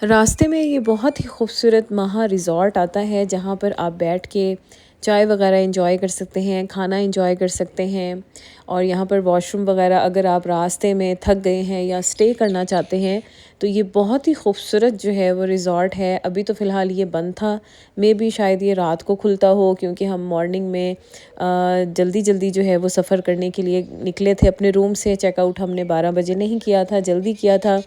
रास्ते में ये बहुत ही खूबसूरत महा रिज़ॉर्ट आता है जहाँ पर आप बैठ के चाय वगैरह एंजॉय कर सकते हैं, खाना एंजॉय कर सकते हैं। और यहाँ पर वॉशरूम वगैरह अगर आप रास्ते में थक गए हैं या स्टे करना चाहते हैं तो ये बहुत ही खूबसूरत जो है वो रिज़ॉर्ट है। अभी तो फ़िलहाल ये बंद था, मे बी शायद ये रात को खुलता हो क्योंकि हम मॉर्निंग में जल्दी जल्दी जो है वो सफ़र करने के लिए निकले थे अपने रूम से। चेकआउट हमने 12 बजे नहीं किया था, जल्दी किया था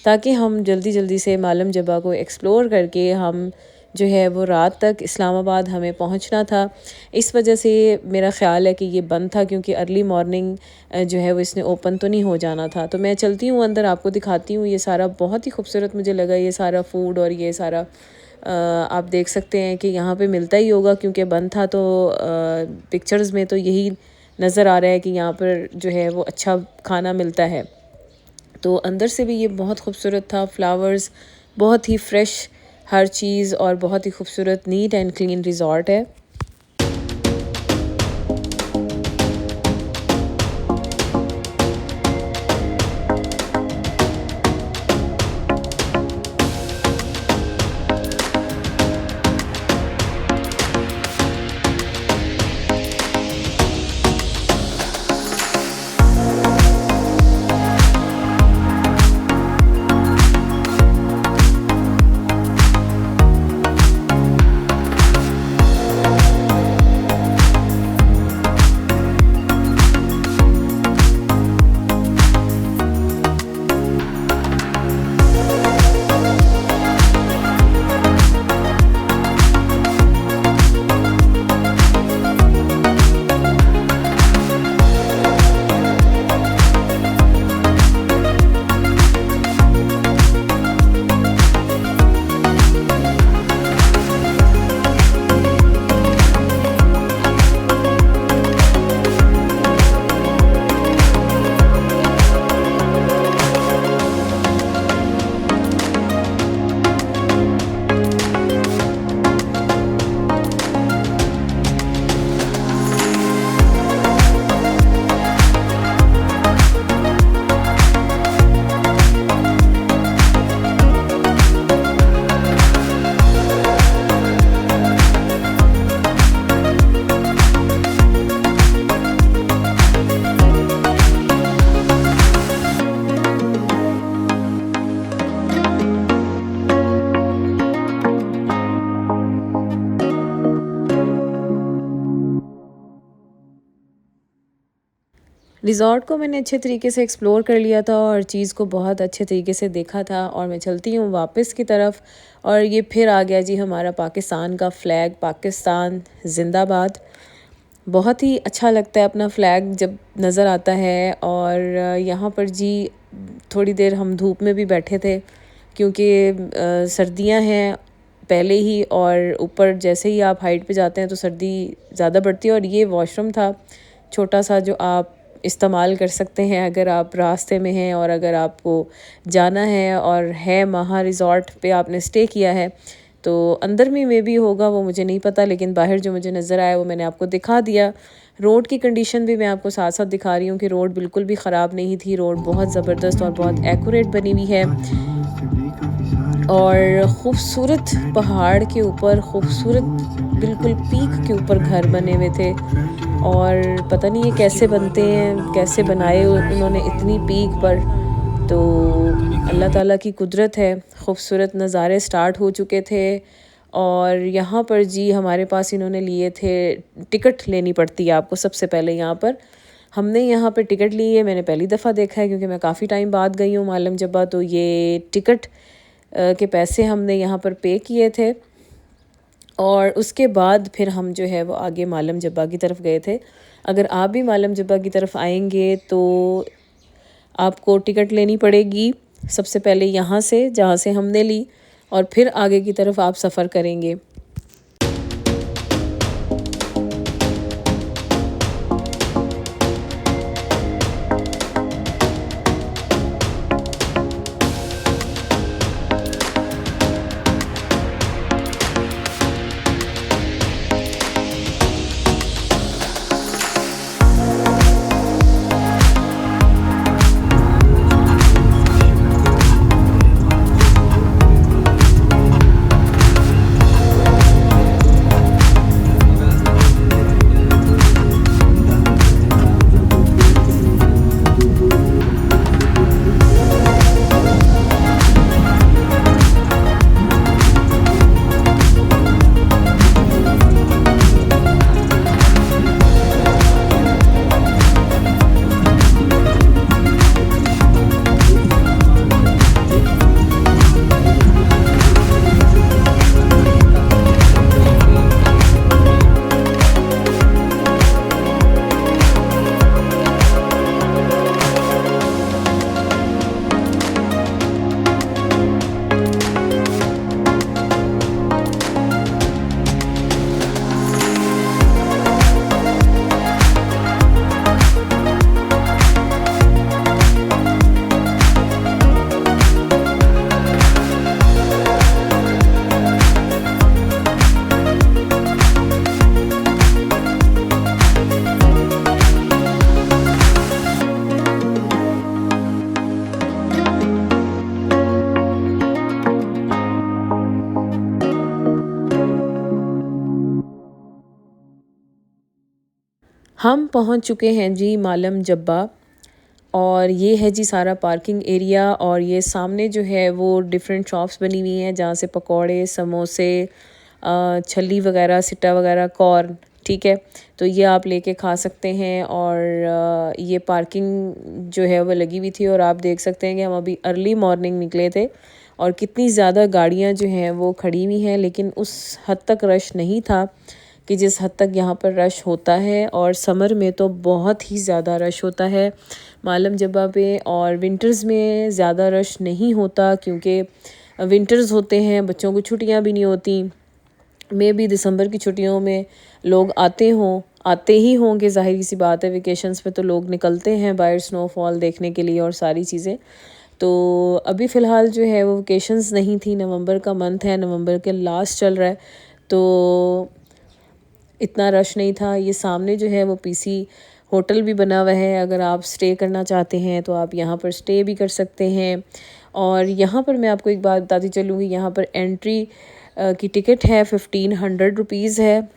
ताकि हम जल्दी जल्दी से मालम जबा को एक्सप्लोर करके हम जो है वो रात तक इस्लामाबाद हमें पहुंचना था। इस वजह से मेरा ख़्याल है कि ये बंद था क्योंकि अर्ली मॉर्निंग जो है वो इसने ओपन तो नहीं हो जाना था। तो मैं चलती हूँ अंदर, आपको दिखाती हूँ। ये सारा बहुत ही खूबसूरत मुझे लगा, ये सारा फूड और ये सारा आप देख सकते हैं कि यहाँ पे मिलता ही होगा क्योंकि बंद था। तो पिक्चर्स में तो यही नज़र आ रहा है कि यहाँ पर जो है वो अच्छा खाना मिलता है। तो अंदर से भी ये बहुत खूबसूरत था, फ्लावर्स बहुत ही फ्रेश हर चीज़, और बहुत ही खूबसूरत नीट एंड क्लीन रिज़ॉर्ट है। रिज़ॉर्ट को मैंने अच्छे तरीके से एक्सप्लोर कर लिया था और चीज़ को बहुत अच्छे तरीके से देखा था, और मैं चलती हूँ वापस की तरफ। और ये फिर आ गया जी हमारा पाकिस्तान का फ़्लैग, पाकिस्तान ज़िंदाबाद। बहुत ही अच्छा लगता है अपना फ़्लैग जब नज़र आता है। और यहाँ पर जी थोड़ी देर हम धूप में भी बैठे थे क्योंकि सर्दियाँ हैं पहले ही, और ऊपर जैसे ही आप हाइट पे जाते हैं तो सर्दी ज़्यादा बढ़ती है। और ये वॉशरूम था छोटा सा जो आप इस्तेमाल कर सकते हैं अगर आप रास्ते में हैं और अगर आपको जाना है और है महा रिज़ॉर्ट पे आपने स्टे किया है। तो अंदर में भी होगा वो मुझे नहीं पता, लेकिन बाहर जो मुझे नज़र आया वो मैंने आपको दिखा दिया। रोड की कंडीशन भी मैं आपको साथ साथ दिखा रही हूँ कि रोड बिल्कुल भी ख़राब नहीं थी। रोड बहुत ज़बरदस्त और बहुत एक्यूरेट बनी हुई है, और ख़ूबसूरत पहाड़ के ऊपर खूबसूरत बिल्कुल पीक के ऊपर घर बने हुए थे। और पता नहीं ये कैसे बनते हैं, कैसे बनाए उन्होंने इतनी पीक पर। तो अल्लाह ताला की कुदरत है। खूबसूरत नज़ारे स्टार्ट हो चुके थे, और यहाँ पर जी हमारे पास इन्होंने लिए थे, टिकट लेनी पड़ती है आपको सबसे पहले यहाँ पर। हमने यहाँ पर टिकट ली है, मैंने पहली दफ़ा देखा है क्योंकि मैं काफ़ी टाइम बाद गई हूँ मालम जब्बा। तो ये टिकट के पैसे हमने यहाँ पर पे किए थे, और उसके बाद फिर हम जो है वो आगे मालम जब्बा की तरफ गए थे। अगर आप भी मालम जब्बा की तरफ आएंगे तो आपको टिकट लेनी पड़ेगी सबसे पहले यहाँ से जहाँ से हमने ली, और फिर आगे की तरफ आप सफ़र करेंगे। हम पहुंच चुके हैं जी मालम जब्बा। और ये है जी सारा पार्किंग एरिया, और ये सामने जो है वो डिफरेंट शॉप्स बनी हुई हैं जहाँ से पकोड़े, समोसे, छल्ली वगैरह, सिट्टा वगैरह, कॉर्न, ठीक है। तो ये आप लेके खा सकते हैं। और ये पार्किंग जो है वो लगी हुई थी, और आप देख सकते हैं कि हम अभी अर्ली मॉर्निंग निकले थे और कितनी ज़्यादा गाड़ियाँ जो हैं वो खड़ी हुई हैं, लेकिन उस हद तक रश नहीं था कि जिस हद तक यहाँ पर रश होता है। और समर में तो बहुत ही ज़्यादा रश होता है मालम जब्बा पे, और विंटर्स में ज़्यादा रश नहीं होता क्योंकि विंटर्स होते हैं, बच्चों को छुट्टियाँ भी नहीं होती। मे भी दिसंबर की छुट्टियों में लोग आते ही होंगे, ज़ाहिर सी बात है, वेकेशंस पे तो लोग निकलते हैं बाहर स्नोफॉल देखने के लिए और सारी चीज़ें। तो अभी फ़िलहाल जो है वो वेकेशंस नहीं थी, नवंबर का मंथ है, नवंबर के लास्ट चल रहा है, तो इतना रश नहीं था। ये सामने जो है वो पीसी होटल भी बना हुआ है, अगर आप स्टे करना चाहते हैं तो आप यहाँ पर स्टे भी कर सकते हैं। और यहाँ पर मैं आपको एक बात बताती चलूँगी, यहाँ पर एंट्री की टिकट है 1500 रुपीज़ है।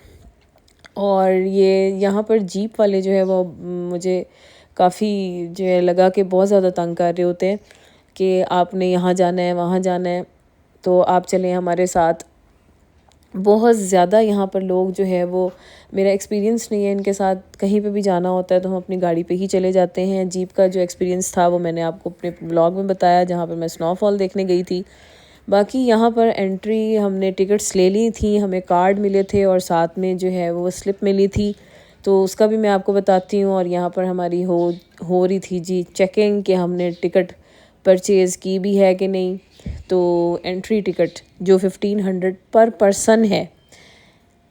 और ये यहाँ पर जीप वाले जो है वो मुझे काफ़ी जो है लगा कि बहुत ज़्यादा तंग कर रहे होते हैं कि आपने यहाँ जाना है, वहाँ जाना है, तो आप चलें हमारे साथ। बहुत ज़्यादा यहाँ पर लोग जो है वो, मेरा एक्सपीरियंस नहीं है इनके साथ, कहीं पे भी जाना होता है तो हम अपनी गाड़ी पे ही चले जाते हैं। जीप का जो एक्सपीरियंस था वो मैंने आपको अपने ब्लॉग में बताया जहाँ पर मैं स्नोफॉल देखने गई थी। बाकी यहाँ पर एंट्री हमने टिकट्स ले ली थी, हमें कार्ड मिले थे और साथ में जो है वो स्लिप मिली थी, तो उसका भी मैं आपको बताती हूँ। और यहाँ पर हमारी हो रही थी जी चेकिंग कि हमने टिकट परचेज़ की भी है कि नहीं। तो एंट्री टिकट जो 1500 पर पर्सन है,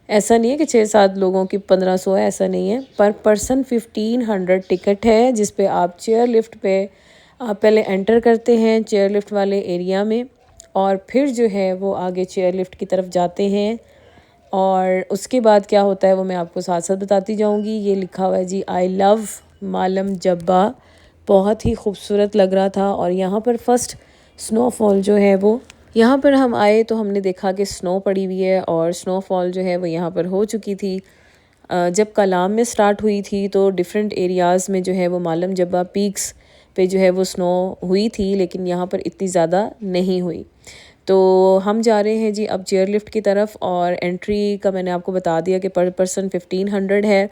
ऐसा नहीं है कि 6-7 लोगों की 1500 है, ऐसा नहीं है, पर पर्सन 1500 टिकट है, जिस पे आप चेयर लिफ्ट पे आप पहले एंटर करते हैं चेयर लिफ्ट वाले एरिया में, और फिर जो है वो आगे चेयर लिफ्ट की तरफ जाते हैं। और उसके बाद क्या होता है वो मैं आपको साथ साथ बताती जाऊंगी। ये लिखा हुआ है जी आई लव मालम जब्बा, बहुत ही खूबसूरत लग रहा था। और यहाँ पर फर्स्ट स्नोफॉल जो है वो, यहाँ पर हम आए तो हमने देखा कि स्नो पड़ी हुई है, और स्नोफॉल जो है वो यहाँ पर हो चुकी थी। जब कलाम में स्टार्ट हुई थी तो डिफरेंट एरियाज़ में जो है वो मालम जब्बा पीक्स पे जो है वो स्नो हुई थी, लेकिन यहाँ पर इतनी ज़्यादा नहीं हुई। तो हम जा रहे हैं जी अब चेयर लिफ्ट की तरफ, और एंट्री का मैंने आपको बता दिया कि पर पर्सन 1500 है।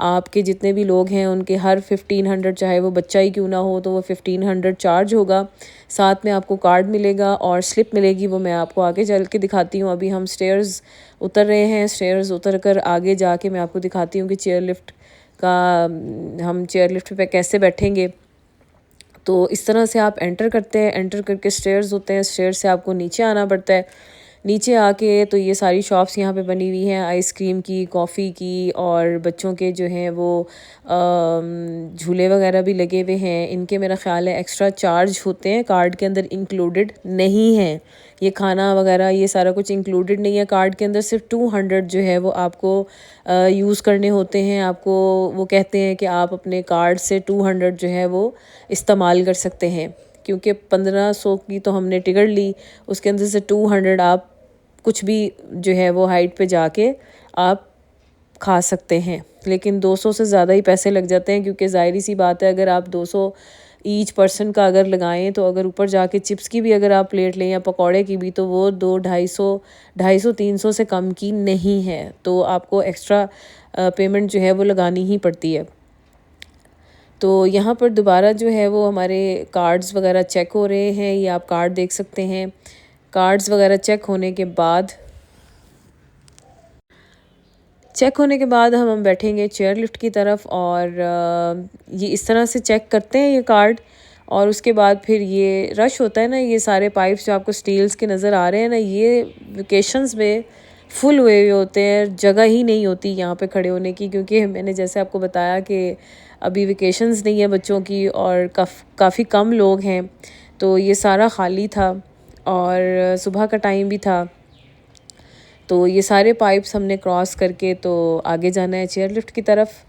आपके जितने भी लोग हैं उनके हर 1500, चाहे वो बच्चा ही क्यों ना हो, तो वो 1500 चार्ज होगा। साथ में आपको कार्ड मिलेगा और स्लिप मिलेगी, वो मैं आपको आगे चल के दिखाती हूँ। अभी हम स्टेयर्स उतर रहे हैं, स्टेयर्स उतर कर आगे जाके मैं आपको दिखाती हूँ कि चेयर लिफ्ट का, हम चेयर लिफ्ट पे कैसे बैठेंगे। तो इस तरह से आप एंटर करते हैं, एंटर करके स्टेयर्स होते हैं, स्टेयर से आपको नीचे आना पड़ता है। नीचे आके तो ये सारी शॉप्स यहाँ पे बनी हुई हैं, आइसक्रीम की, कॉफ़ी की, और बच्चों के जो हैं वो झूले वगैरह भी लगे हुए हैं। इनके मेरा ख़्याल है एक्स्ट्रा चार्ज होते हैं, कार्ड के अंदर इंक्लूडेड नहीं है। ये खाना वगैरह ये सारा कुछ इंक्लूडेड नहीं है कार्ड के अंदर, सिर्फ 200 जो है वो आपको यूज़ करने होते हैं। आपको वो कहते हैं कि आप अपने कार्ड से 200 जो है वो इस्तेमाल कर सकते हैं, क्योंकि 1500 की तो हमने टिकट ली, उसके अंदर से 200 आप कुछ भी जो है वो हाइट पे जाके आप खा सकते हैं। लेकिन 200 से ज़्यादा ही पैसे लग जाते हैं, क्योंकि ज़ाहिर सी बात है अगर आप 200 ईच पर्सन का अगर लगाएं, तो अगर ऊपर जाके चिप्स की भी अगर आप प्लेट लें या पकौड़े की भी, तो वो 200-250-300 से कम की नहीं है, तो आपको एक्स्ट्रा पेमेंट जो है वो लगानी ही पड़ती है। तो यहाँ पर दोबारा जो है वो हमारे कार्ड्स वगैरह चेक हो रहे हैं, ये आप कार्ड देख सकते हैं। कार्ड्स वगैरह चेक होने के बाद हम बैठेंगे चेयर लिफ्ट की तरफ, और ये इस तरह से चेक करते हैं ये कार्ड। और उसके बाद फिर ये रश होता है ना, ये सारे पाइप्स जो आपको स्टील्स के नज़र आ रहे हैं ना, ये वेकेशंस में फुल हुए हुए होते हैं, जगह ही नहीं होती यहाँ पे खड़े होने की, क्योंकि मैंने जैसे आपको बताया कि अभी वेकेशंस नहीं है बच्चों की, और काफ़ी कम लोग हैं, तो ये सारा ख़ाली था, और सुबह का टाइम भी था। तो ये सारे पाइप्स हमने क्रॉस करके तो आगे जाना है चेयर लिफ्ट की तरफ।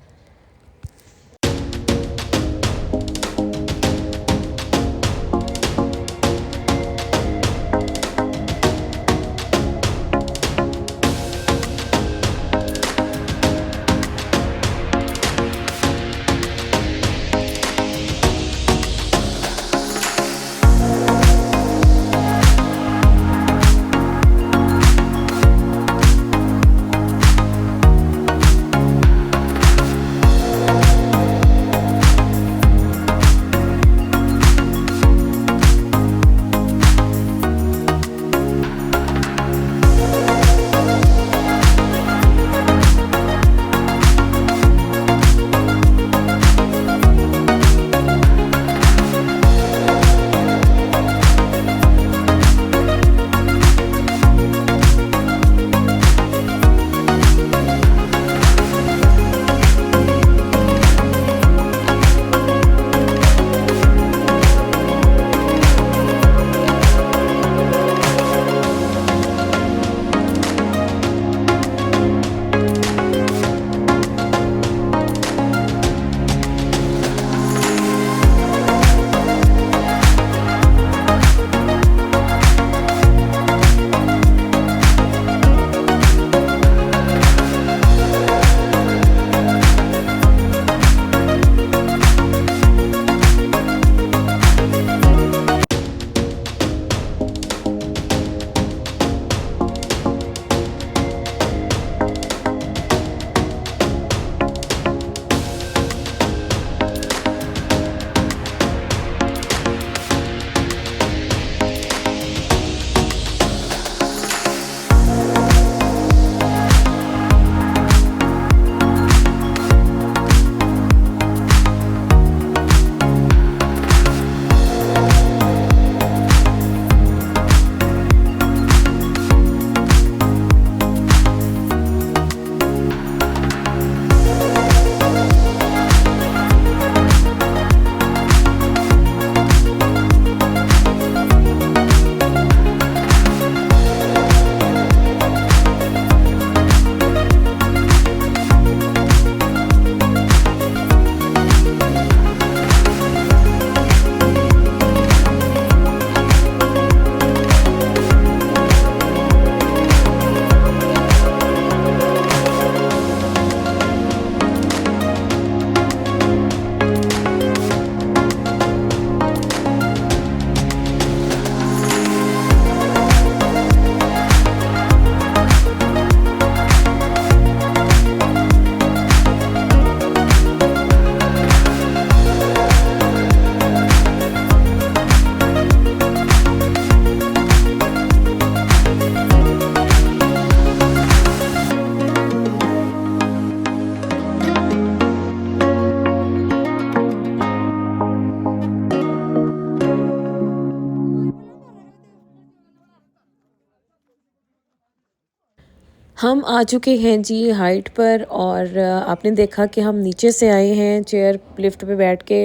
हम आ चुके हैं जी हाइट पर और आपने देखा कि हम नीचे से आए हैं चेयर लिफ्ट पे बैठ के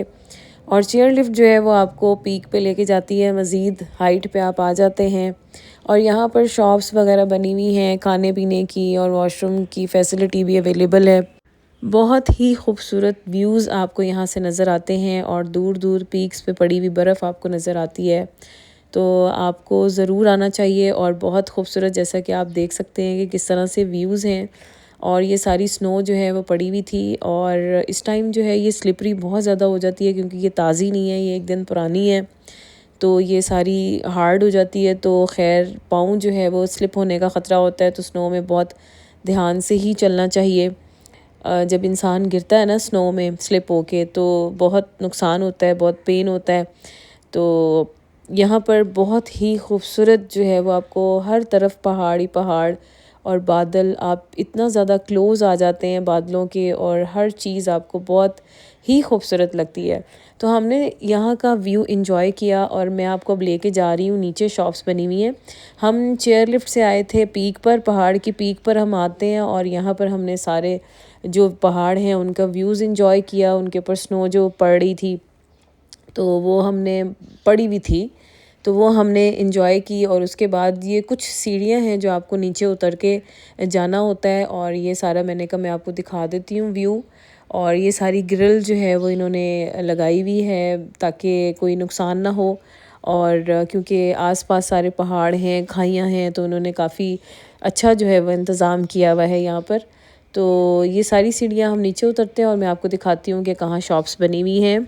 और चेयर लिफ्ट जो है वो आपको पीक पे लेके जाती है, मज़ीद हाइट पे आप आ जाते हैं। और यहाँ पर शॉप्स वगैरह बनी हुई हैं खाने पीने की और वॉशरूम की फैसिलिटी भी अवेलेबल है। बहुत ही खूबसूरत व्यूज़ आपको यहाँ से नज़र आते हैं और दूर दूर पीक्स पे पड़ी हुई बर्फ़ आपको नज़र आती है। तो आपको ज़रूर आना चाहिए और बहुत खूबसूरत, जैसा कि आप देख सकते हैं कि किस तरह से व्यूज़ हैं। और ये सारी स्नो जो है वो पड़ी हुई थी और इस टाइम जो है ये स्लिपरी बहुत ज़्यादा हो जाती है क्योंकि ये ताज़ी नहीं है, ये एक दिन पुरानी है। तो ये सारी हार्ड हो जाती है, तो खैर पाँव जो है वो स्लिप होने का ख़तरा होता है, तो स्नो में बहुत ध्यान से ही चलना चाहिए। जब इंसान गिरता है ना स्नो में स्लिप होके तो बहुत नुकसान होता है, बहुत पेन होता है। तो यहाँ पर बहुत ही खूबसूरत जो है वो आपको हर तरफ पहाड़ ही पहाड़ और बादल, आप इतना ज़्यादा क्लोज़ आ जाते हैं बादलों के और हर चीज़ आपको बहुत ही खूबसूरत लगती है। तो हमने यहाँ का व्यू एंजॉय किया और मैं आपको अब लेके जा रही हूँ नीचे, शॉप्स बनी हुई हैं। हम चेयर लिफ्ट से आए थे पीक पर, पहाड़ की पीक पर हम आते हैं और यहाँ पर हमने सारे जो पहाड़ हैं उनका व्यूज़ एंजॉय किया, उनके ऊपर स्नो जो पड़ रही थी तो वो हमने पड़ी हुई थी, तो वो हमने एंजॉय की। और उसके बाद ये कुछ सीढ़ियाँ हैं जो आपको नीचे उतर के जाना होता है और ये सारा मैंने कहा मैं आपको दिखा देती हूँ व्यू। और ये सारी ग्रिल जो है वो इन्होंने लगाई हुई है ताकि कोई नुकसान ना हो। और क्योंकि आसपास सारे पहाड़ हैं, खाइयाँ हैं, तो उन्होंने काफ़ी अच्छा जो है वो इंतज़ाम किया हुआ है यहाँ पर। तो ये सारी सीढ़ियाँ हम नीचे उतरते हैं और मैं आपको दिखाती हूँ कि कहाँ शॉप्स बनी हुई हैं।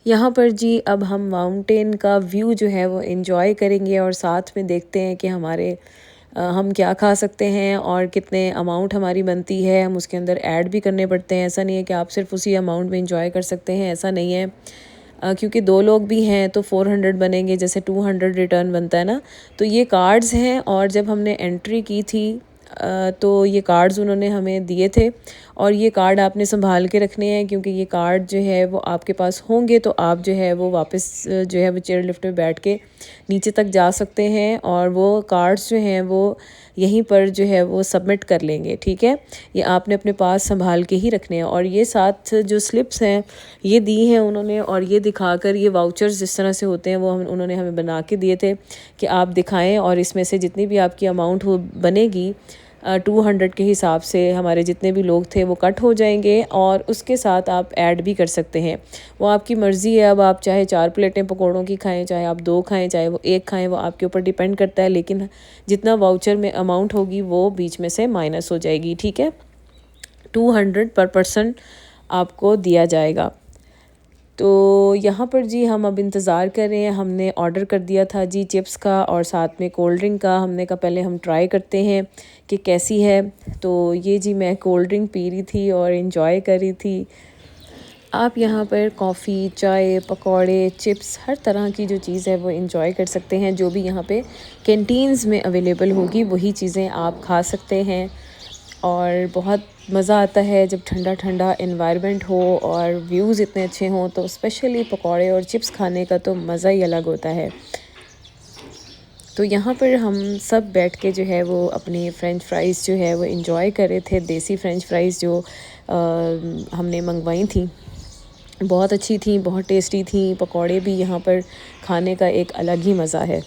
यहाँ पर जी अब हम माउंटेन का व्यू जो है वो एंजॉय करेंगे और साथ में देखते हैं कि हम क्या खा सकते हैं और कितने अमाउंट हमारी बनती है। हम उसके अंदर ऐड भी करने पड़ते हैं, ऐसा नहीं है कि आप सिर्फ उसी अमाउंट में एंजॉय कर सकते हैं, ऐसा नहीं है। क्योंकि 2 लोग भी हैं तो 400 बनेंगे, जैसे 200 रिटर्न बनता है ना। तो ये कार्ड्स हैं और जब हमने एंट्री की थी तो ये कार्ड्स उन्होंने हमें दिए थे और ये कार्ड आपने संभाल के रखने हैं क्योंकि ये कार्ड जो है वो आपके पास होंगे तो आप जो है वो वापस जो है वो चेयर लिफ्ट में बैठ के नीचे तक जा सकते हैं और वो कार्ड्स जो हैं वो यहीं पर जो है वो सबमिट कर लेंगे, ठीक है। ये आपने अपने पास संभाल के ही रखने हैं। और ये साथ जो स्लिप्स हैं ये दी हैं उन्होंने और ये दिखाकर, ये वाउचर्स जिस तरह से होते हैं वो उन्होंने हमें बना के दिए थे कि आप दिखाएं और इसमें से जितनी भी आपकी अमाउंट हो बनेगी 200 के हिसाब से हमारे जितने भी लोग थे वो कट हो जाएंगे और उसके साथ आप ऐड भी कर सकते हैं। वो आपकी मर्ज़ी है, अब आप चाहे 4 प्लेटें पकौड़ों की खाएं, चाहे आप 2 खाएं, चाहे वो 1 खाएं, वो आपके ऊपर डिपेंड करता है। लेकिन जितना वाउचर में अमाउंट होगी वो बीच में से माइनस हो जाएगी, ठीक है। 200 पर पर्सन आपको दिया जाएगा। तो यहाँ पर जी हम अब इंतज़ार कर रहे हैं। हमने ऑर्डर कर दिया था जी चिप्स का और साथ में कोल्ड ड्रिंक का। हमने कहा पहले हम ट्राई करते हैं कि कैसी है। तो ये जी मैं कोल्ड ड्रिंक पी रही थी और इन्जॉय कर रही थी। आप यहाँ पर कॉफ़ी, चाय, पकौड़े, चिप्स, हर तरह की जो चीज़ है वो इन्जॉय कर सकते हैं। जो भी यहाँ पे कैंटीन्स में अवेलेबल होगी वही चीज़ें आप खा सकते हैं। और बहुत मज़ा आता है जब ठंडा ठंडा एनवायरनमेंट हो और व्यूज़ इतने अच्छे हों, तो स्पेशली पकौड़े और चिप्स खाने का तो मज़ा ही अलग होता है। तो यहाँ पर हम सब बैठ के जो है वो अपनी फ़्रेंच फ्राइज़ जो है वो एंजॉय कर रहे थे। देसी फ़्रेंच फ्राइज़ जो हमने मंगवाई थी, बहुत अच्छी थी, बहुत टेस्टी थी। पकौड़े भी यहाँ पर खाने का एक अलग ही मज़ा है।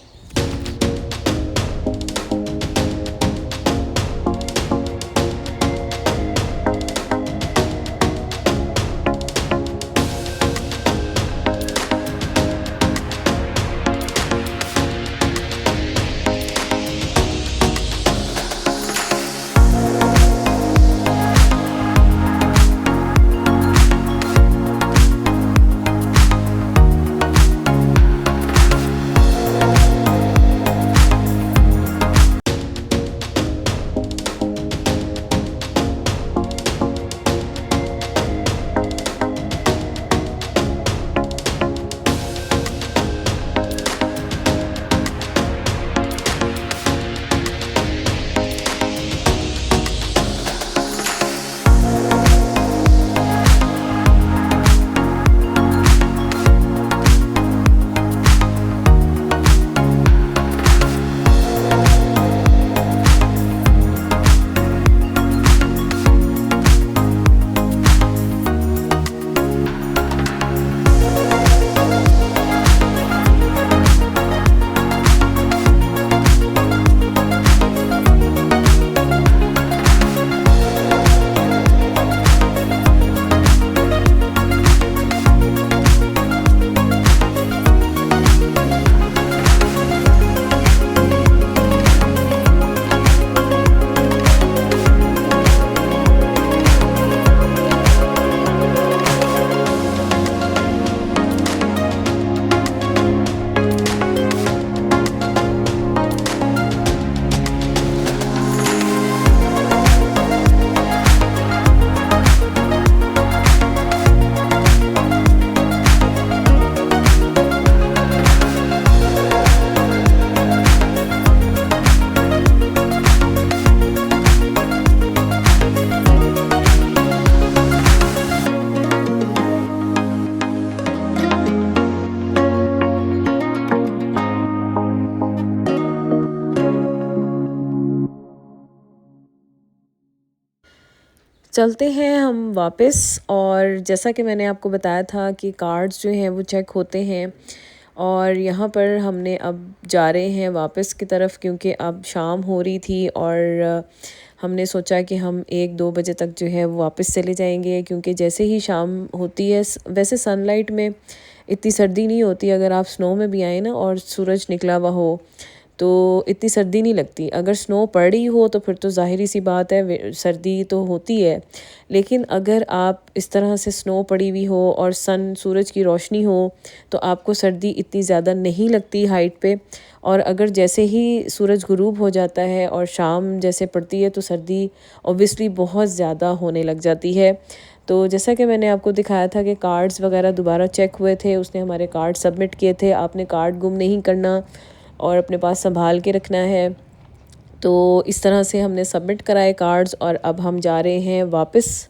चलते हैं हम वापस। और जैसा कि मैंने आपको बताया था कि कार्ड्स जो हैं वो चेक होते हैं, और यहाँ पर हमने अब जा रहे हैं वापस की तरफ, क्योंकि अब शाम हो रही थी और हमने सोचा कि हम 1-2 बजे तक जो है वो वापस चले जाएंगे, क्योंकि जैसे ही शाम होती है, वैसे सनलाइट में इतनी सर्दी नहीं होती। अगर आप स्नो में भी आए ना और सूरज निकला हुआ हो तो इतनी सर्दी नहीं लगती। अगर स्नो पड़ रही हो तो फिर तो ज़ाहिरी सी बात है सर्दी तो होती है, लेकिन अगर आप इस तरह से स्नो पड़ी हुई हो और सूरज की रोशनी हो तो आपको सर्दी इतनी ज़्यादा नहीं लगती हाइट पे। और अगर जैसे ही सूरज गुरूब हो जाता है और शाम जैसे पड़ती है तो सर्दी ऑब्वियसली बहुत ज़्यादा होने लग जाती है। तो जैसा कि मैंने आपको दिखाया था कि कार्ड्स वगैरह दोबारा चेक हुए थे, उसने हमारे कार्ड सबमिट किए थे। आपने कार्ड गुम नहीं करना और अपने पास संभाल के रखना है। तो इस तरह से हमने सबमिट कराए कार्ड्स और अब हम जा रहे हैं वापस।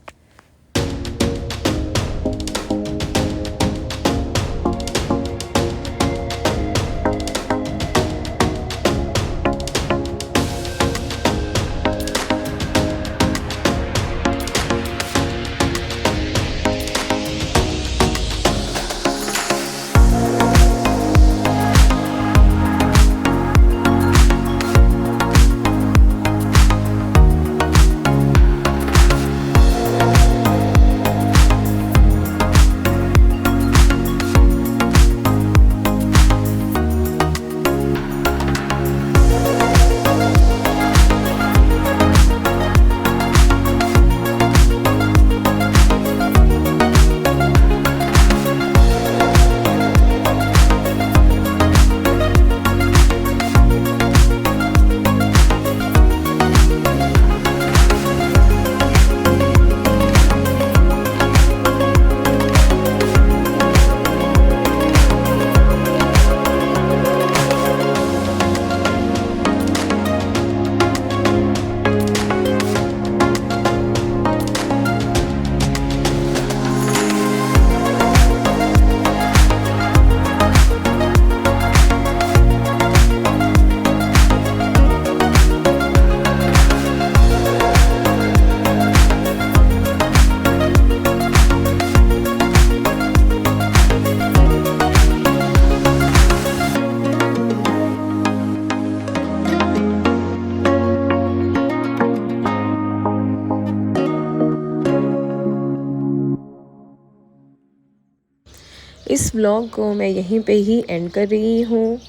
इस व्लॉग को मैं यहीं पे ही एंड कर रही हूँ।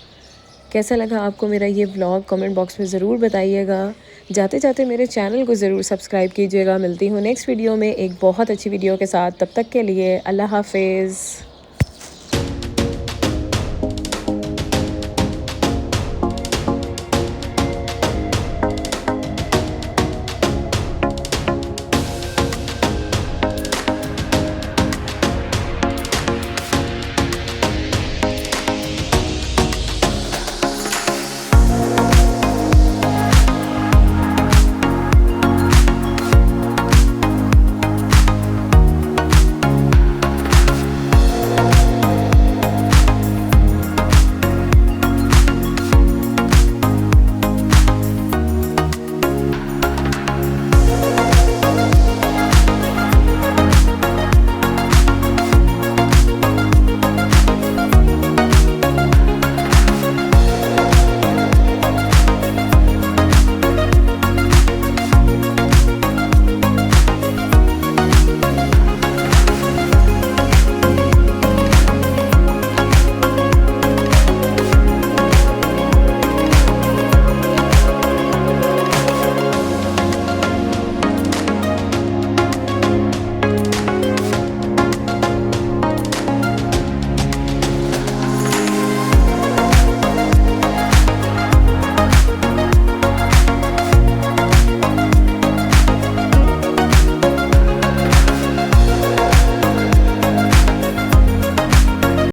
कैसा लगा आपको मेरा ये व्लॉग कमेंट बॉक्स में ज़रूर बताइएगा। जाते जाते मेरे चैनल को ज़रूर सब्सक्राइब कीजिएगा। मिलती हूँ नेक्स्ट वीडियो में एक बहुत अच्छी वीडियो के साथ। तब तक के लिए अल्लाह हाफिज़।